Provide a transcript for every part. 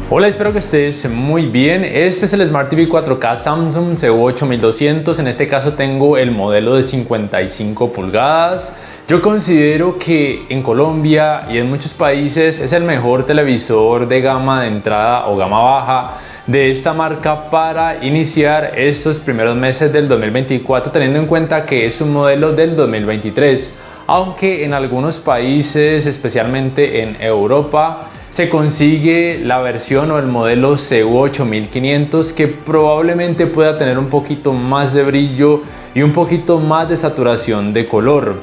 Hola, espero que estés muy bien. Este es el Smart TV 4K Samsung CU8200. En este caso tengo el modelo de 55 pulgadas. Yo considero que en Colombia y en muchos países es el mejor televisor de gama de entrada o gama baja de esta marca para iniciar estos primeros meses del 2024, teniendo en cuenta que es un modelo del 2023. Aunque en algunos países, especialmente en Europa, se consigue la versión o el modelo CU8500 que probablemente pueda tener un poquito más de brillo y un poquito más de saturación de color.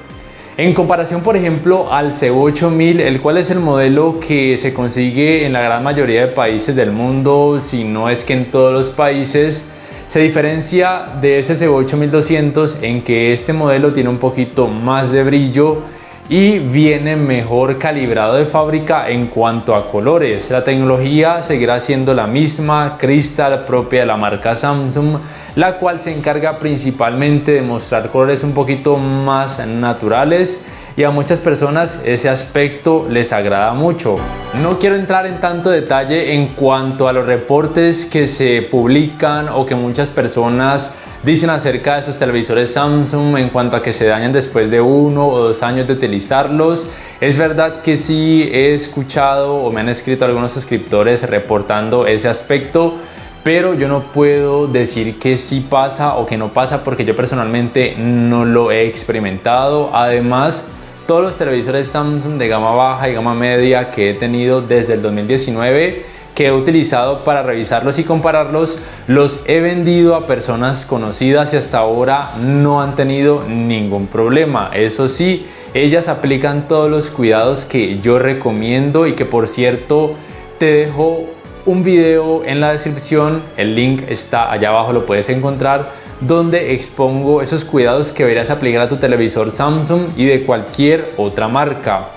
En comparación, por ejemplo, al CU8000, el cual es el modelo que se consigue en la gran mayoría de países del mundo, si no es que en todos los países, se diferencia de ese CU8200 en que este modelo tiene un poquito más de brillo y viene mejor calibrado de fábrica en cuanto a colores. La tecnología seguirá siendo la misma, Crystal, propia de la marca Samsung, la cual se encarga principalmente de mostrar colores un poquito más naturales, y a muchas personas ese aspecto les agrada mucho. No quiero entrar en tanto detalle en cuanto a los reportes que se publican o que muchas personas dicen acerca de sus televisores Samsung en cuanto a que se dañan después de 1 o 2 años de utilizarlos. Es verdad que sí he escuchado o me han escrito algunos suscriptores reportando ese aspecto, pero yo no puedo decir que sí pasa o que no pasa porque yo personalmente no lo he experimentado. Además, todos los televisores Samsung de gama baja y gama media que he tenido desde el 2019, que he utilizado para revisarlos y compararlos, los he vendido a personas conocidas y hasta ahora no han tenido ningún problema. Eso sí, ellas aplican todos los cuidados que yo recomiendo y que, por cierto, te dejo un video en la descripción, el link está allá abajo, lo puedes encontrar, donde expongo esos cuidados que deberías aplicar a tu televisor Samsung y de cualquier otra marca.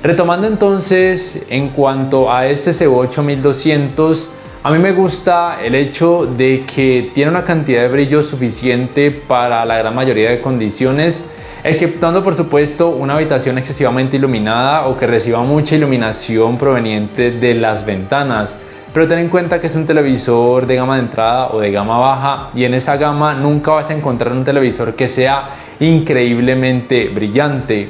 Retomando entonces, en cuanto a este CU8200, a mí me gusta el hecho de que tiene una cantidad de brillo suficiente para la gran mayoría de condiciones, exceptuando por supuesto una habitación excesivamente iluminada o que reciba mucha iluminación proveniente de las ventanas. Pero ten en cuenta que es un televisor de gama de entrada o de gama baja, y en esa gama nunca vas a encontrar un televisor que sea increíblemente brillante.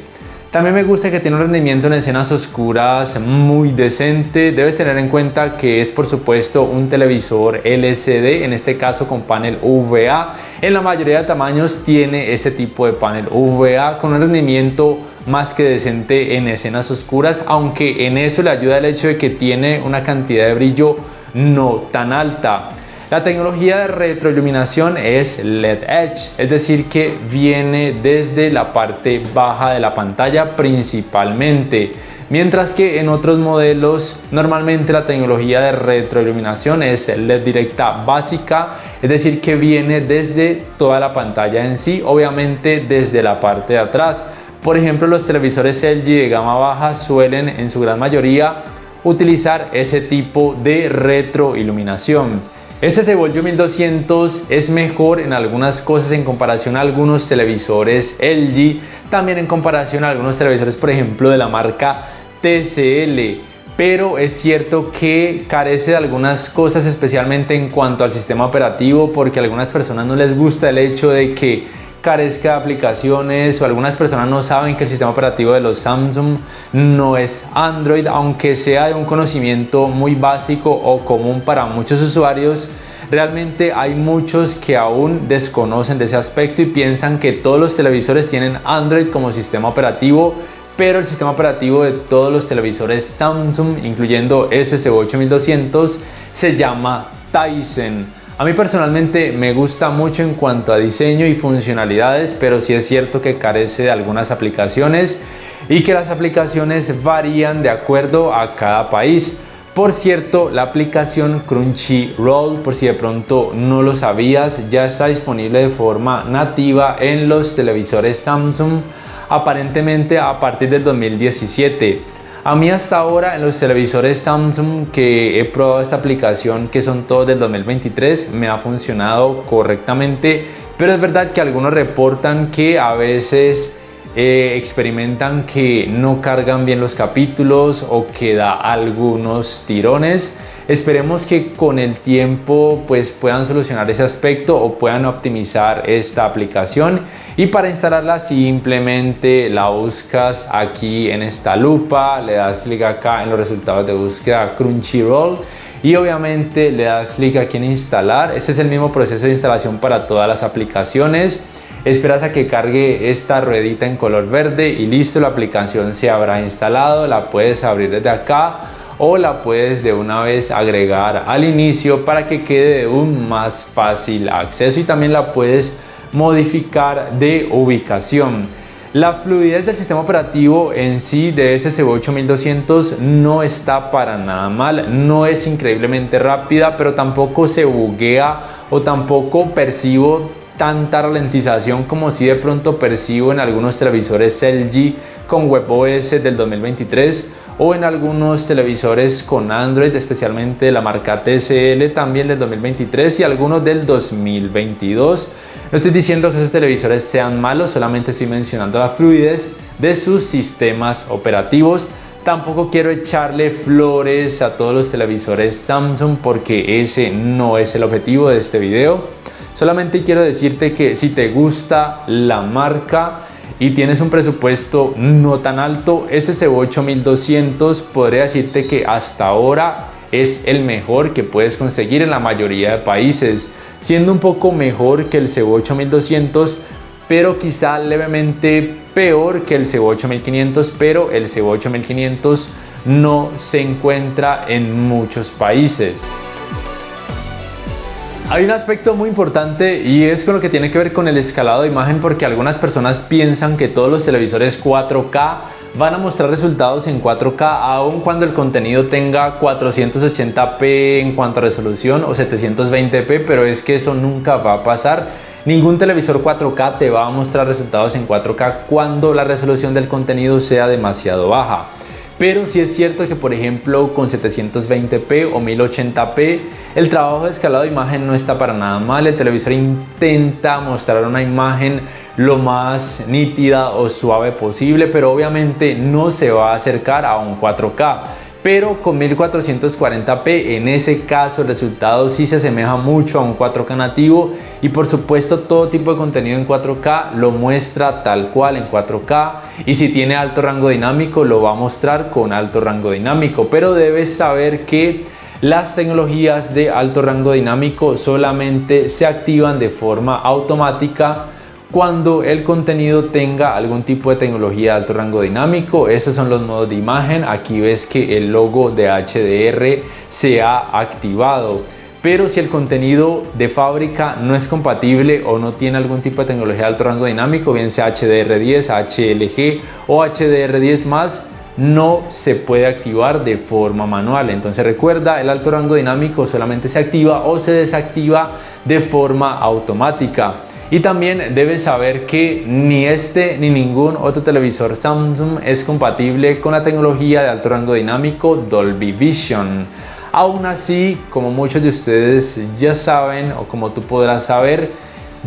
También me gusta que tiene un rendimiento en escenas oscuras muy decente. Debes tener en cuenta que es, por supuesto, un televisor LCD, en este caso con panel UVA. En la mayoría de tamaños tiene ese tipo de panel UVA con un rendimiento más que decente en escenas oscuras, aunque en eso le ayuda el hecho de que tiene una cantidad de brillo no tan alta. La tecnología de retroiluminación es LED Edge, es decir que viene desde la parte baja de la pantalla principalmente, mientras que en otros modelos normalmente la tecnología de retroiluminación es LED directa básica, es decir que viene desde toda la pantalla en sí, obviamente desde la parte de atrás. Por ejemplo, los televisores LG de gama baja suelen en su gran mayoría utilizar ese tipo de retroiluminación. Este CU8200 es mejor en algunas cosas en comparación a algunos televisores LG, también en comparación a algunos televisores, por ejemplo, de la marca TCL, pero es cierto que carece de algunas cosas, especialmente en cuanto al sistema operativo, porque a algunas personas no les gusta el hecho de que carezca de aplicaciones, o algunas personas no saben que el sistema operativo de los Samsung no es Android, aunque sea de un conocimiento muy básico o común para muchos usuarios. Realmente hay muchos que aún desconocen de ese aspecto y piensan que todos los televisores tienen Android como sistema operativo, pero el sistema operativo de todos los televisores Samsung, incluyendo este CU8200, se llama Tizen. A mí personalmente me gusta mucho en cuanto a diseño y funcionalidades, pero sí es cierto que carece de algunas aplicaciones y que las aplicaciones varían de acuerdo a cada país. Por cierto, la aplicación Crunchyroll, por si de pronto no lo sabías, ya está disponible de forma nativa en los televisores Samsung, aparentemente a partir del 2017. A mí hasta ahora en los televisores Samsung que he probado esta aplicación, que son todos del 2023, me ha funcionado correctamente, pero es verdad que algunos reportan que a veces experimentan que no cargan bien los capítulos o que da algunos tirones. Esperemos que con el tiempo pues puedan solucionar ese aspecto o puedan optimizar esta aplicación, y para instalarla simplemente la buscas aquí en esta lupa, le das clic acá en los resultados de búsqueda Crunchyroll y obviamente le das clic aquí en instalar. Este es el mismo proceso de instalación para todas las aplicaciones. Esperas a que cargue esta ruedita en color verde y listo, la aplicación se habrá instalado. La puedes abrir desde acá o la puedes de una vez agregar al inicio para que quede de un más fácil acceso, y también la puedes modificar de ubicación. La fluidez del sistema operativo en sí de SSV 8200 no está para nada mal, no es increíblemente rápida, pero tampoco se buguea o tampoco percibo tanta ralentización como si de pronto percibo en algunos televisores LG con WebOS del 2023 o en algunos televisores con Android, especialmente la marca TCL también del 2023 y algunos del 2022. No estoy diciendo que esos televisores sean malos, solamente estoy mencionando la fluidez de sus sistemas operativos. Tampoco quiero echarle flores a todos los televisores Samsung porque ese no es el objetivo de este video. Solamente quiero decirte que si te gusta la marca y tienes un presupuesto no tan alto, SSV 8200 podría decirte que hasta ahora es el mejor que puedes conseguir en la mayoría de países, siendo un poco mejor que el SSV 8200, pero quizá levemente peor que el SSV 8500, pero el SSV 8500 no se encuentra en muchos países. Hay un aspecto muy importante y es con lo que tiene que ver con el escalado de imagen, porque algunas personas piensan que todos los televisores 4K van a mostrar resultados en 4K aun cuando el contenido tenga 480p en cuanto a resolución o 720p, pero es que eso nunca va a pasar. Ningún televisor 4K te va a mostrar resultados en 4K cuando la resolución del contenido sea demasiado baja. Pero sí es cierto que, por ejemplo, con 720p o 1080p el trabajo de escalado de imagen no está para nada mal. El televisor intenta mostrar una imagen lo más nítida o suave posible, pero obviamente no se va a acercar a un 4K. Pero con 1440p en ese caso el resultado sí se asemeja mucho a un 4K nativo, y por supuesto todo tipo de contenido en 4K lo muestra tal cual en 4K, y si tiene alto rango dinámico lo va a mostrar con alto rango dinámico. Pero debes saber que las tecnologías de alto rango dinámico solamente se activan de forma automática cuando el contenido tenga algún tipo de tecnología de alto rango dinámico. Esos son los modos de imagen. Aquí ves que el logo de HDR se ha activado. Pero si el contenido de fábrica no es compatible o no tiene algún tipo de tecnología de alto rango dinámico, bien sea HDR10, HLG o HDR10+, no se puede activar de forma manual. Entonces recuerda, el alto rango dinámico solamente se activa o se desactiva de forma automática. Y también debes saber que ni este ni ningún otro televisor Samsung es compatible con la tecnología de alto rango dinámico Dolby Vision. Aún así, como muchos de ustedes ya saben o como tú podrás saber,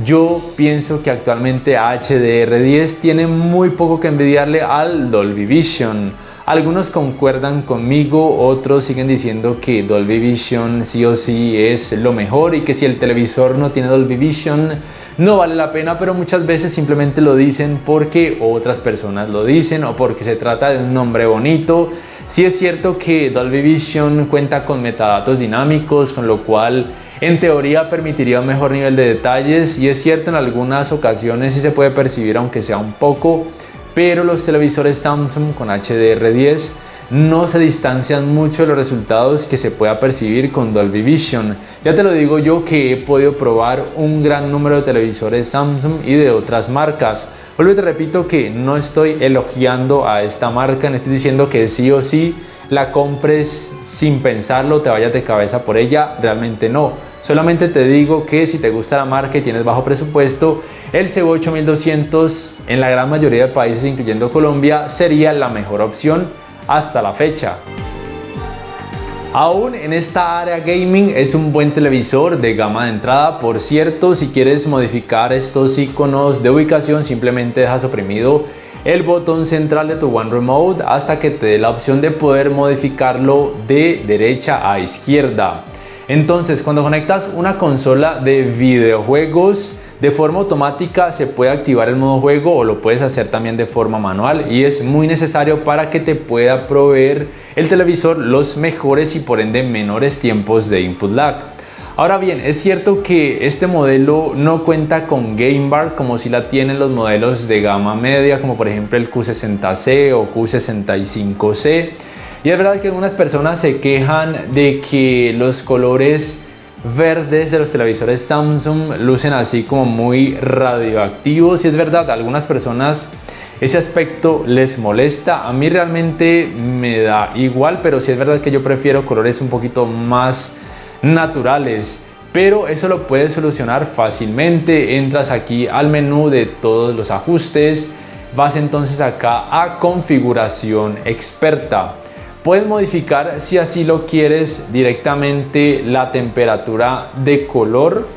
yo pienso que actualmente HDR10 tiene muy poco que envidiarle al Dolby Vision. Algunos concuerdan conmigo, otros siguen diciendo que Dolby Vision sí o sí es lo mejor y que si el televisor no tiene Dolby Vision no vale la pena, pero muchas veces simplemente lo dicen porque otras personas lo dicen o porque se trata de un nombre bonito. Sí es cierto que Dolby Vision cuenta con metadatos dinámicos, con lo cual en teoría permitiría un mejor nivel de detalles, y es cierto en algunas ocasiones sí se puede percibir aunque sea un poco, pero los televisores Samsung con HDR10 no se distancian mucho de los resultados que se pueda percibir con Dolby Vision. Ya te lo digo yo, que he podido probar un gran número de televisores Samsung y de otras marcas. Vuelvo y te repito que no estoy elogiando a esta marca, no estoy diciendo que sí o sí la compres sin pensarlo, te vayas de cabeza por ella, realmente no. Solamente te digo que si te gusta la marca y tienes bajo presupuesto, el SSV 8200 en la gran mayoría de países, incluyendo Colombia, sería la mejor opción hasta la fecha. Aún en esta área gaming es un buen televisor de gama de entrada. Por cierto, si quieres modificar estos iconos de ubicación, simplemente dejas oprimido el botón central de tu One Remote hasta que te dé la opción de poder modificarlo de derecha a izquierda. Entonces, cuando conectas una consola de videojuegos, de forma automática se puede activar el modo juego o lo puedes hacer también de forma manual, y es muy necesario para que te pueda proveer el televisor los mejores y por ende menores tiempos de input lag. Ahora bien, es cierto que este modelo no cuenta con Game Bar como si la tienen los modelos de gama media, como por ejemplo el Q60C o Q65C. Y es verdad que algunas personas se quejan de que los colores verdes de los televisores Samsung lucen así como muy radioactivos, y es verdad, a algunas personas ese aspecto les molesta. A mí realmente me da igual, pero sí es verdad que yo prefiero colores un poquito más naturales, pero eso lo puedes solucionar fácilmente. Entras aquí al menú de todos los ajustes, vas entonces acá a configuración experta. Puedes modificar, si así lo quieres, directamente la temperatura de color,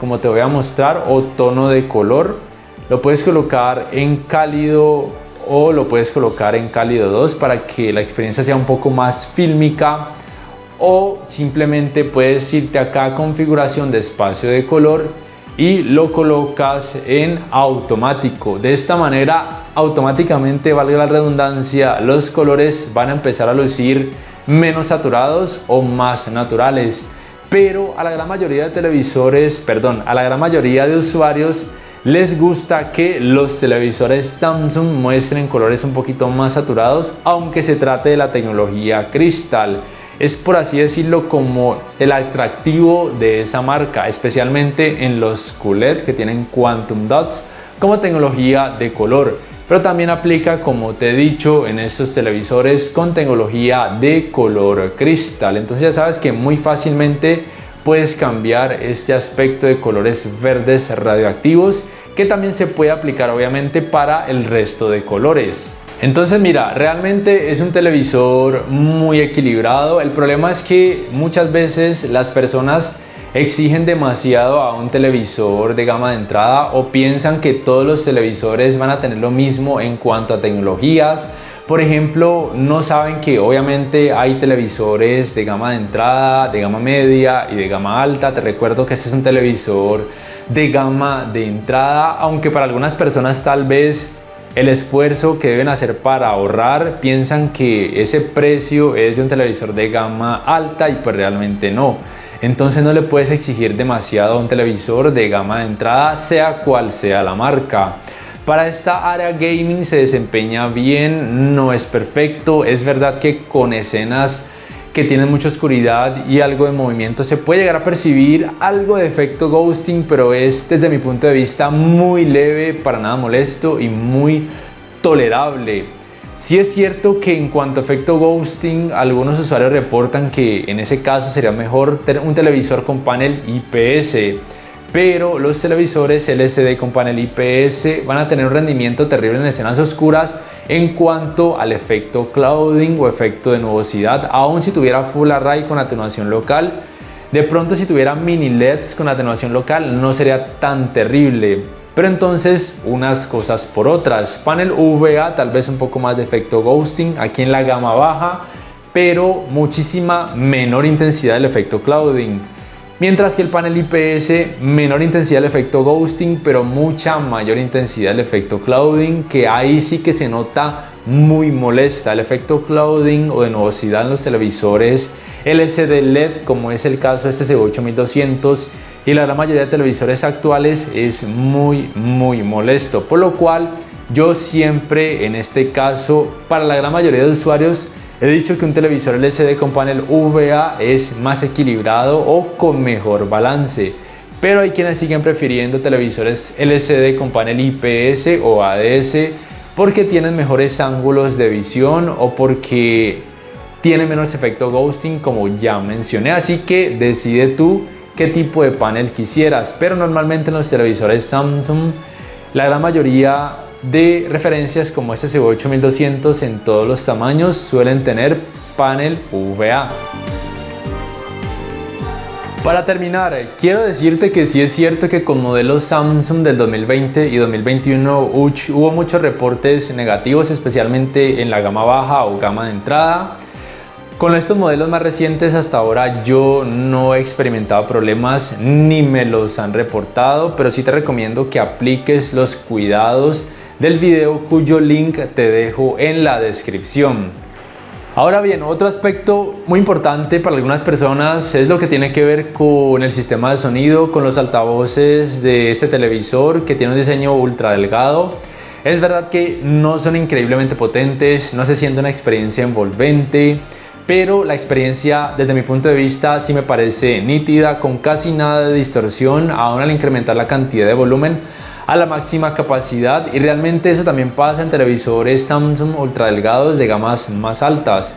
como te voy a mostrar, o tono de color. Lo puedes colocar en cálido o lo puedes colocar en cálido 2 para que la experiencia sea un poco más fílmica, o simplemente puedes irte acá a configuración de espacio de color y lo colocas en automático. De esta manera, automáticamente, valga la redundancia, los colores van a empezar a lucir menos saturados o más naturales. Pero a la gran mayoría de televisores, a la gran mayoría de usuarios les gusta que los televisores Samsung muestren colores un poquito más saturados, aunque se trate de la tecnología Crystal. Es, por así decirlo, como el atractivo de esa marca, especialmente en los QLED que tienen Quantum Dots como tecnología de color, pero también aplica, como te he dicho, en estos televisores con tecnología de color cristal. Entonces ya sabes que muy fácilmente puedes cambiar este aspecto de colores verdes radioactivos, que también se puede aplicar obviamente para el resto de colores. Entonces mira, realmente es un televisor muy equilibrado. El problema es que muchas veces las personas exigen demasiado a un televisor de gama de entrada, o piensan que todos los televisores van a tener lo mismo en cuanto a tecnologías. Por ejemplo, no saben que obviamente hay televisores de gama de entrada, de gama media y de gama alta. Te recuerdo que este es un televisor de gama de entrada, aunque para algunas personas tal vez el esfuerzo que deben hacer para ahorrar, piensan que ese precio es de un televisor de gama alta, y pues realmente no. Entonces no le puedes exigir demasiado a un televisor de gama de entrada, sea cual sea la marca. Para esta área gaming se desempeña bien, no es perfecto. Es verdad que con escenas que tienen mucha oscuridad y algo de movimiento se puede llegar a percibir algo de efecto ghosting, pero es, desde mi punto de vista, muy leve, para nada molesto y muy tolerable. Sí es cierto que en cuanto a efecto ghosting, algunos usuarios reportan que en ese caso sería mejor tener un televisor con panel IPS, pero los televisores LCD con panel IPS van a tener un rendimiento terrible en escenas oscuras en cuanto al efecto clouding o efecto de nubosidad. Aun si tuviera Full Array con atenuación local, de pronto si tuviera mini LEDs con atenuación local no sería tan terrible. Pero entonces, unas cosas por otras. Panel VA, tal vez un poco más de efecto ghosting aquí en la gama baja, pero muchísima menor intensidad del efecto clouding. Mientras que el panel IPS, menor intensidad del efecto ghosting, pero mucha mayor intensidad del efecto clouding, que ahí sí que se nota muy molesta. El efecto clouding o de nubosidad en los televisores LCD LED, como es el caso de este CB8200 y la gran mayoría de televisores actuales, es muy molesto. Por lo cual yo siempre, en este caso, para la gran mayoría de usuarios, he dicho que un televisor LCD con panel VA es más equilibrado o con mejor balance, pero hay quienes siguen prefiriendo televisores LCD con panel IPS o ADS porque tienen mejores ángulos de visión o porque tienen menos efecto ghosting, como ya mencioné. Así que decide tú qué tipo de panel quisieras, pero normalmente en los televisores Samsung la gran mayoría de referencias como este CB8200 en todos los tamaños suelen tener panel VA. Para terminar, quiero decirte que sí es cierto que con modelos Samsung del 2020 y 2021 hubo muchos reportes negativos, especialmente en la gama baja o gama de entrada. Con estos modelos más recientes hasta ahora yo no he experimentado problemas ni me los han reportado, pero sí te recomiendo que apliques los cuidados del video cuyo link te dejo en la descripción. Ahora bien, otro aspecto muy importante para algunas personas es lo que tiene que ver con el sistema de sonido, con los altavoces de este televisor que tiene un diseño ultra delgado. Es verdad que no son increíblemente potentes, no se siente una experiencia envolvente, pero la experiencia desde mi punto de vista sí me parece nítida, con casi nada de distorsión, aún al incrementar la cantidad de volumen a la máxima capacidad, y realmente eso también pasa en televisores Samsung ultra delgados de gamas más altas.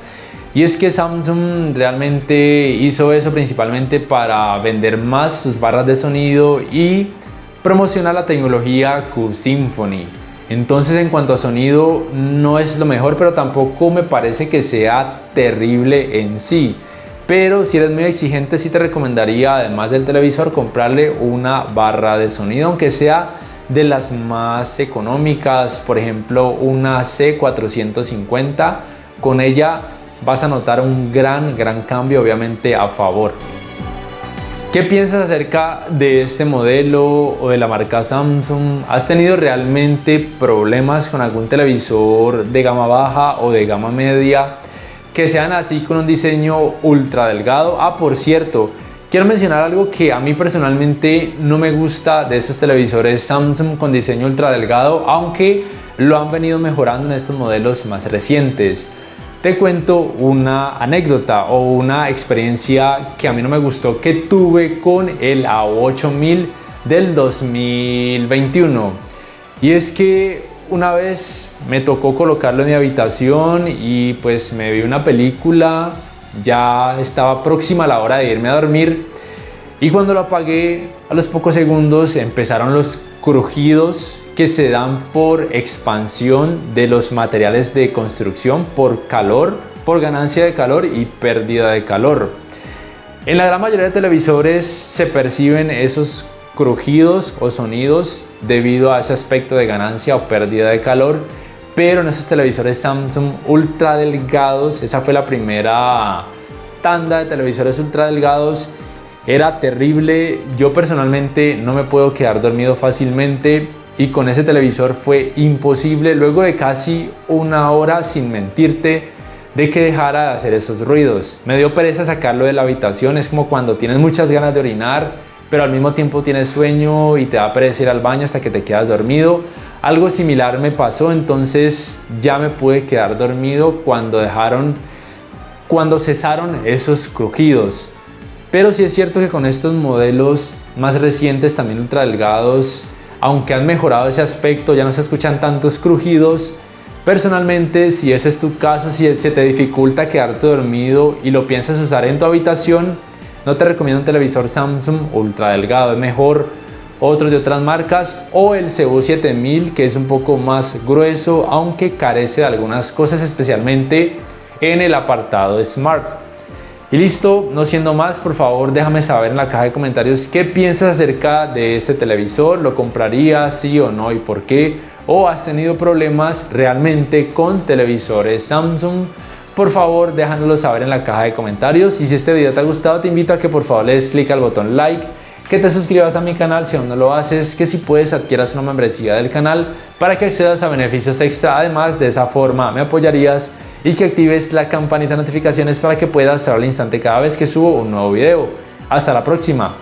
Y es que Samsung realmente hizo eso principalmente para vender más sus barras de sonido y promocionar la tecnología Q-Symphony. Entonces, en cuanto a sonido, no es lo mejor, pero tampoco me parece que sea terrible en sí. Pero si eres muy exigente, sí te recomendaría, además del televisor, comprarle una barra de sonido, aunque sea de las más económicas, por ejemplo una C450. Con ella vas a notar un gran cambio, obviamente a favor. ¿Qué piensas acerca de este modelo o de la marca Samsung? ¿Has tenido realmente problemas con algún televisor de gama baja o de gama media que sean así con un diseño ultra delgado? Por cierto, quiero mencionar algo que a mí personalmente no me gusta de estos televisores Samsung con diseño ultra delgado, aunque lo han venido mejorando en estos modelos más recientes. Te cuento una anécdota o una experiencia que a mí no me gustó que tuve con el A8000 del 2021. Y es que una vez me tocó colocarlo en mi habitación y pues me vi una película. Ya estaba próxima la hora de irme a dormir y cuando lo apagué, a los pocos segundos empezaron los crujidos que se dan por expansión de los materiales de construcción, por calor, por ganancia de calor y pérdida de calor. En la gran mayoría de televisores se perciben esos crujidos o sonidos debido a ese aspecto de ganancia o pérdida de calor. Pero en esos televisores Samsung ultra delgados, esa fue la primera tanda de televisores ultra delgados, era terrible. Yo personalmente no me puedo quedar dormido fácilmente y con ese televisor fue imposible, luego de casi una hora, sin mentirte, de que dejara de hacer esos ruidos. Me dio pereza sacarlo de la habitación. Es como cuando tienes muchas ganas de orinar, pero al mismo tiempo tienes sueño y te da pereza ir al baño hasta que te quedas dormido. Algo similar me pasó, entonces ya me pude quedar dormido cuando cesaron esos crujidos. Pero sí es cierto que con estos modelos más recientes, también ultra delgados, aunque han mejorado ese aspecto, ya no se escuchan tantos crujidos. Personalmente, si ese es tu caso, si se te dificulta quedarte dormido y lo piensas usar en tu habitación, no te recomiendo un televisor Samsung ultra delgado. Es mejor otros de otras marcas o el CU7000, que es un poco más grueso, aunque carece de algunas cosas, especialmente en el apartado Smart. Y listo, no siendo más, por favor déjame saber en la caja de comentarios qué piensas acerca de este televisor. ¿Lo comprarías, sí o no, y por qué? ¿O has tenido problemas realmente con televisores Samsung? Por favor déjanoslo saber en la caja de comentarios. Y si este video te ha gustado, te invito a que por favor le des clic al botón like, que te suscribas a mi canal si aún no lo haces, que si puedes adquieras una membresía del canal para que accedas a beneficios extra. Además, de esa forma me apoyarías, y que actives la campanita de notificaciones para que puedas saber al instante cada vez que subo un nuevo video. Hasta la próxima.